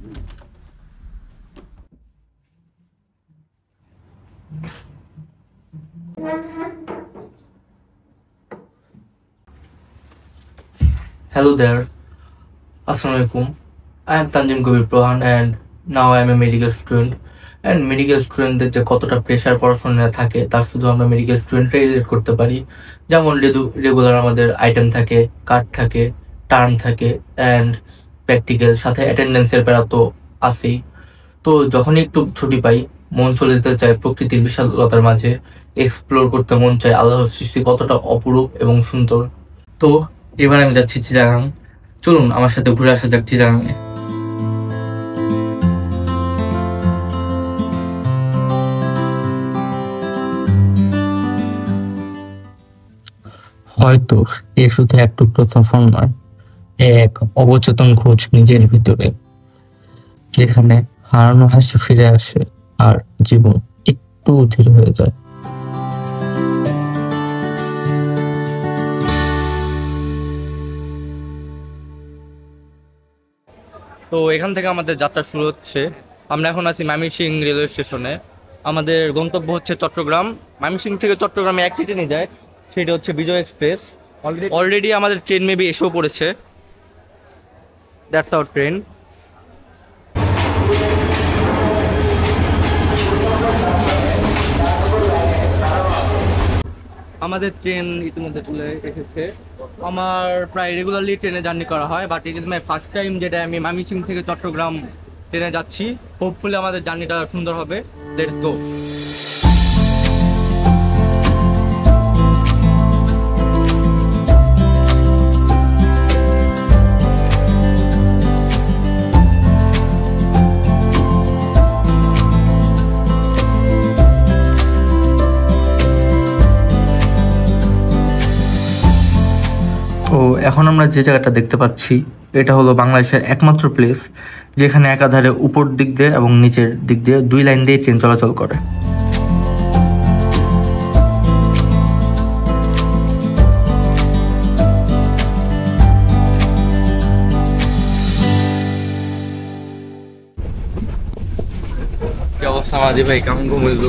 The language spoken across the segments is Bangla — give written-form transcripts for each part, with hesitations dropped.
Hello there. Assalamualaikum. I am Tanjim Kabir Prohan and now I am a medical student. And medical studentদের যে কতটা প্রেশার পড়াশোনা থাকে তা শুধু আমরা মেডিকেল স্টুডেন্টরাই রিলেট করতে পারি। যেমন রেগুলার আমাদের আইটেম থাকে, কার্ড থাকে, টার্ম থাকে অ্যান্ড প্র্যাকটিক্যাল, সাথে অ্যাটেন্ডেন্সের প্যারা তো আছেই। তো যখনই একটু ছুটি পাই মন চলে যেতে চায় প্রকৃতির বিশালতার মাঝে, এক্সপ্লোর করতে মন চায় আল্লাহর সৃষ্টি কতটা অপরূপ এবং সুন্দর। তো এবার আমি যাচ্ছি চিটাগাং। চলুন আমার সাথে ঘুরে আসা যাক চিটাগাংয়ে। হয়তো এ শুধু এক টুকরো সফর নয়, এক অবচেতন খোঁজ নিজের ভিতরে, যেখানে হারানো হাসি ফিরে আসে আর জীবন একটু ধীর হয়ে যায়। তো এখান থেকে আমাদের যাত্রা শুরু হচ্ছে। আমরা এখন আছি ময়মনসিংহ রেলওয়ে স্টেশনে। আমাদের গন্তব্য হচ্ছে চট্টগ্রাম। ময়মনসিংহ থেকে চট্টগ্রামে একটি ট্রেনে যায়, সেটা হচ্ছে বিজয় এক্সপ্রেস। অলরেডি আমাদের ট্রেন মেবি এসেও পড়েছে। That's our train. আমাদের ট্রেন ইতিমধ্যে চলে এসেছে। আমার প্রায় রেগুলারলি ট্রেনে জার্নি করা হয়, but it is my first time যেটা আমি ময়মনসিংহ থেকে চট্টগ্রাম ট্রেনে যাচ্ছি। হোপফুলি আমাদের জার্নিটা সুন্দর হবে। Let's go. তো এখন আমরা যে জায়গাটা দেখতে পাচ্ছি এটা হলো বাংলাদেশের একমাত্র প্লেস যেখানে একাধারে উপর দিক দিয়ে এবং নিচের দিক দিয়ে দুই লাইন দিয়ে ট্রেন চলাচল করে। কি অবস্থা মাঝি ভাই, কেমন ঘুমাইছো?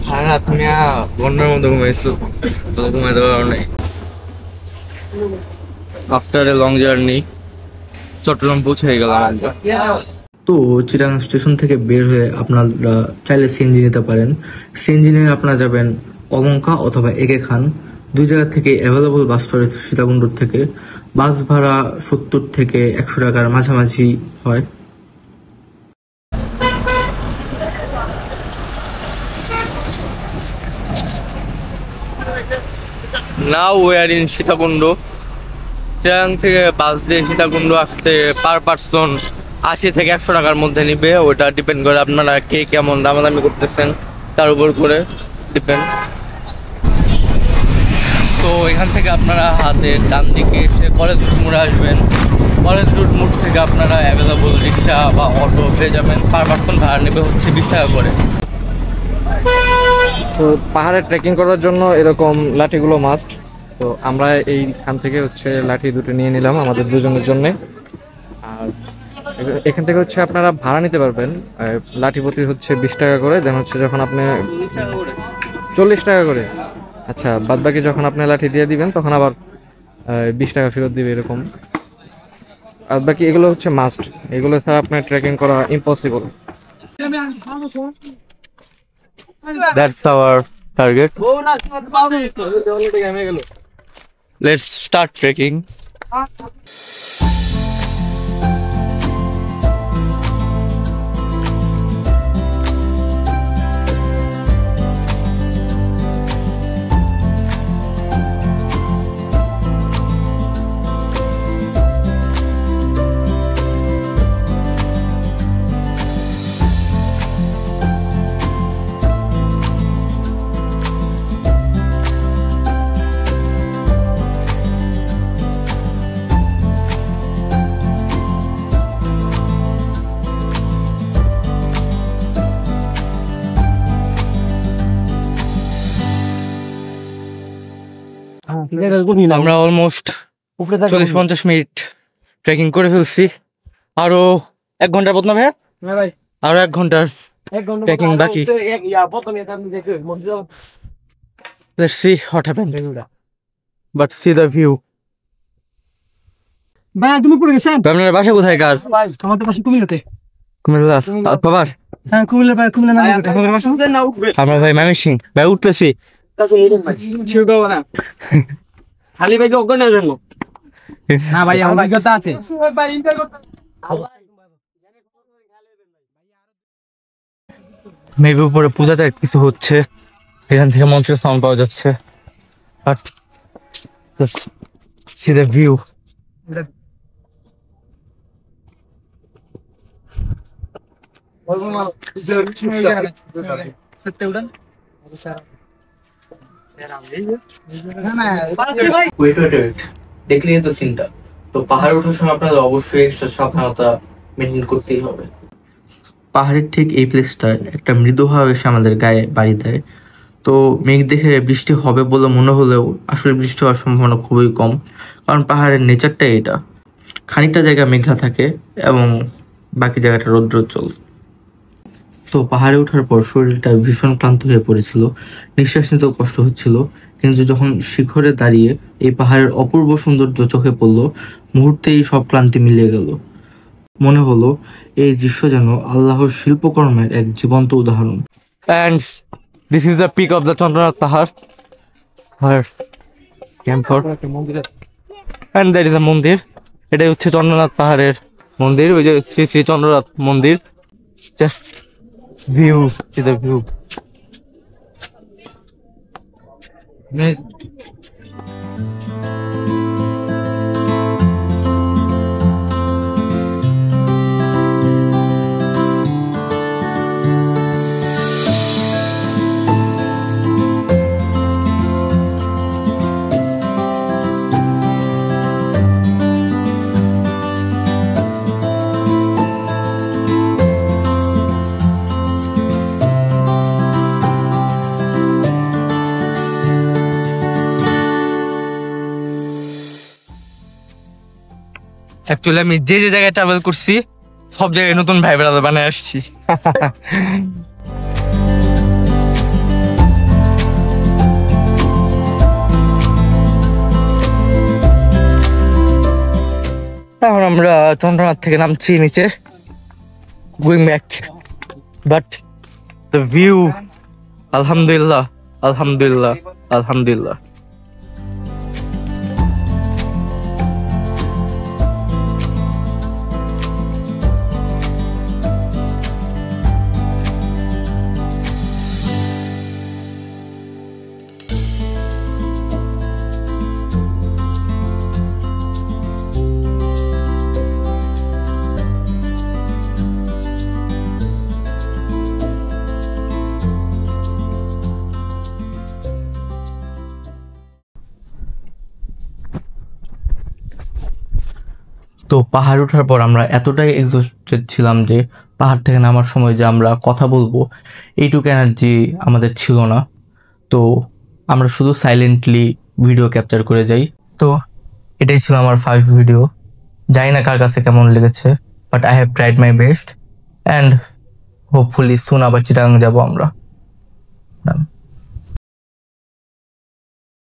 সারা রাত মিয়া বন্যার মতো ঘুমাইছো, তো ঘুমাইতে পারো নাই। After a long journey Chittagong পৌঁছে গেলাম আমরা। তো চিটাগাং স্টেশন থেকে বের হয়ে আপনারা চাইলে সিএনজি নিতে পারেন। সিএনজি নিয়ে আপনারা যাবেন অলঙ্কা অথবা একে খান। দুই জায়গা থেকে অ্যাভেলেবল বাস রয়েছে সীতাকুণ্ডুর থেকে। বাস ভাড়া 70 থেকে 100 টাকার মাঝামাঝি হয়। Now we are in Sitakunda. Chittagong থেকে বাস দিয়ে সীতাকুণ্ড আসতে পার পার্সন 80 থেকে 100 টাকার মধ্যে নিবে। ওটা ডিপেন্ড করে আপনারা কে কেমন দামাদামি করতেছেন তার উপর করে ডিপেন্ড। তো এখান থেকে আপনারা হাতে ডান দিকে এসে কলেজ রুট মোড়ে আসবেন। কলেজ রুট মোড় থেকে আপনারা অ্যাভেলেবল রিক্সা বা অটো পেয়ে যাবেন। পার পার্সন ভাড়া নেবে হচ্ছে 20 টাকা করে। তো পাহাড়ে ট্রেকিং করার জন্য এরকম লাঠিগুলো মাস্ট। তো আমরা এইখান থেকে হচ্ছে লাঠি দুটো নিয়ে নিলাম আমাদের দুজনের জন্য। আর এখান থেকে হচ্ছে আপনারা ভাড়া নিতে পারবেন। লাঠি প্রতি হচ্ছে 20 টাকা করে। দেন হচ্ছে যখন আপনি 40 টাকা করে, আচ্ছা, বাদ বাকি যখন আপনি লাঠি দিয়ে দিবেন তখন আবার 20 টাকা ফেরত দিবে এরকম। আর বাকি এগুলো হচ্ছে মাস্ট, এগুলো ছাড়া আপনার ট্রেকিং করা impossible. That's our target. Let's start trekking. আমরা অলমোস্ট 40-50 মিনিট ট্রেকিং করে ফেলছি, আরো 1 ঘন্টার পথ না ভাইয়া? হ্যাঁ ভাই, আরো 1 ঘন্টার 1 ঘন্টা ট্রেকিং বাকি। Let's see what happens. But see the view. ভাই তুমি পড়ে গেছেন? আপনার বাসা কোথায় কাজ? আমাদের পাশে কুমিল্লাতে। কুমিল্লা। বাবার? হ্যাঁ কুমিল্লা, ভাই কুমিল্লা নাম কোথায়? আমাদের পাশে না উঠবে। আমরা ভাই ময়মনসিং। ভাই উঠতেছি। ছিড়গাও না। খালি ভাইকে অজ্ঞান হয়ে যাবো। না ভাই আমার অভিজ্ঞতা আছে। মেবি উপরে পূজাতে কিছু হচ্ছে, এখান থেকে মন্ত্রের সাউন্ড পাওয়া যাচ্ছে। But just see the view. দেখলি তো সিনটা। তো পাহাড় ওঠার সময় আপনাদের অবশ্যই এক্সট্রা সাবধানতা মেনটেন করতেই হবে। পাহাড়ের ঠিক এই প্লেসটায় একটা মৃদু হাওয়া এসে আমাদের গায়ে বাড়ি দেয়। তো মেঘ দেখে বৃষ্টি হবে বলে মনে হলেও আসলে বৃষ্টি হওয়ার সম্ভাবনা খুবই কম, কারণ পাহাড়ের নেচারটাই এটা। খানিকটা জায়গা মেঘলা থাকে এবং বাকি জায়গাটা রৌদ্রোজ্জ্বল। তো পাহাড়ে ওঠার পর শরীরটা ভীষণ ক্লান্ত হয়ে পড়েছিল, নিঃশ্বাস নিতেও কষ্ট হচ্ছিল। কিন্তু যখন শিখরে দাঁড়িয়ে এই পাহাড়ের অপূর্ব সৌন্দর্য চোখে পড়ল, মুহূর্তেই সব ক্লান্তি মিলিয়ে গেল। মনে হলো এই দৃশ্য যেন আল্লাহর শিল্পকর্মের এক জীবন্ত উদাহরণ। And this is the peak of the Chandranath Pahar. Camp for. And there is a মন্দির। এটাই হচ্ছে চন্দ্রনাথ পাহাড়ের মন্দির, ওই যে শ্রী শ্রী চন্দ্রনাথ মন্দির। Just view, see the view. Actually আমি যে যে জায়গায় ট্রাভেল করছি সব জায়গায় নতুন ভাই ব্রাদার বানায় আসছি। এখন আমরা চন্দ্রনাথ থেকে নামছি নিচে, going back. But the view, আলহামদুলিল্লাহ আলহামদুলিল্লাহ আলহামদুলিল্লাহ। তো পাহাড় ওঠার পর আমরা এতটাই এক্সস্টেড ছিলাম যে পাহাড় থেকে নামার সময় যে আমরা কথা বলবো এইটুকু এনার্জি আমাদের ছিল না। তো আমরা শুধু সাইলেন্টলি ভিডিও ক্যাপচার করে যাই। তো এটাই ছিল আমার ফার্স্ট ভিডিও। জানি না কার কাছে কেমন লেগেছে, but I have tried my best and hopefully soon আবার চিটাগাং যাবো আমরা।